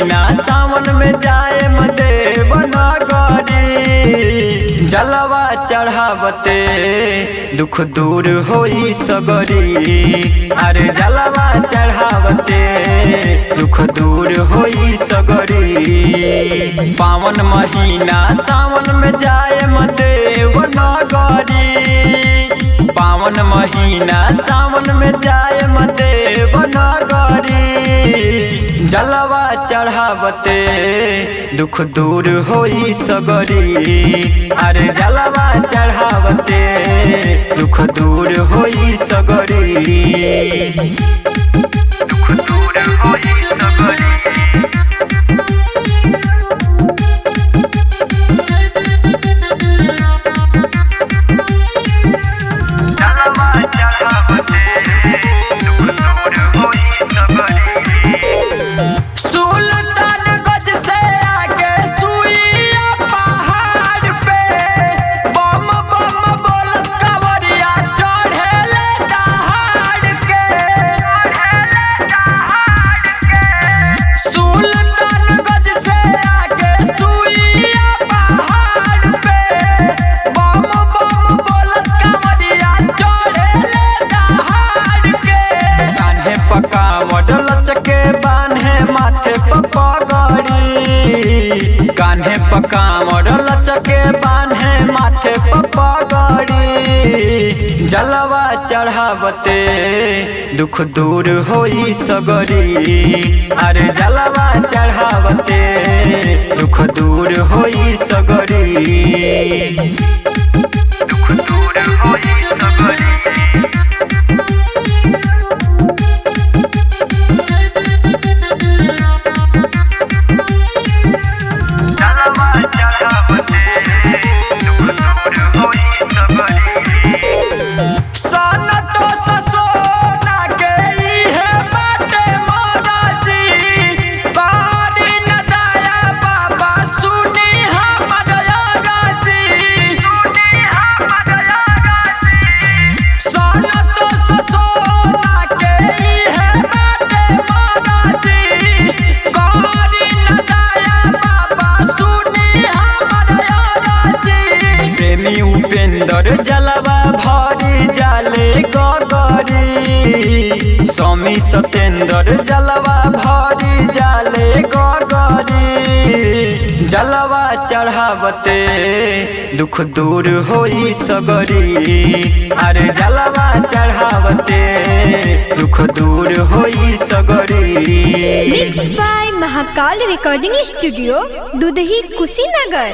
महीना सावन में जाए देव नगरी। जलवा चढ़ावते दुख दूर होई सगरी। अरे जलवा चढ़ावते दुख दूर होई सगरी। पावन महीना सावन में जाए देव नगरी। पावन महीना सावन में जाए देव नगरी। जलवा चढ़ावते दुख दूर होई सगरी। अरे जलवा चढ़ावते दुख दूर होई सगरी। दुख दूर होई सगरी। कान्हे पकावड़ लचके बान्हे माथे पगड़ी। जलवा चढ़ावते दुख दूर होई सगरी। अरे जलवा चढ़ावते दुख दूर होई सगरी। दुख दूर होई सगरी। उपेंद्र जलवा भरी जाले गगरी। स्वामी सतेंद्र जलवा भरी जाले गगरी। जलवा चढ़ावते दुख दूर होई सगरी। अरे जलवा चढ़ावते दुख दूर होई सगरी। Mix by Mahakal recording studio, Dudhahi, Kushinagar.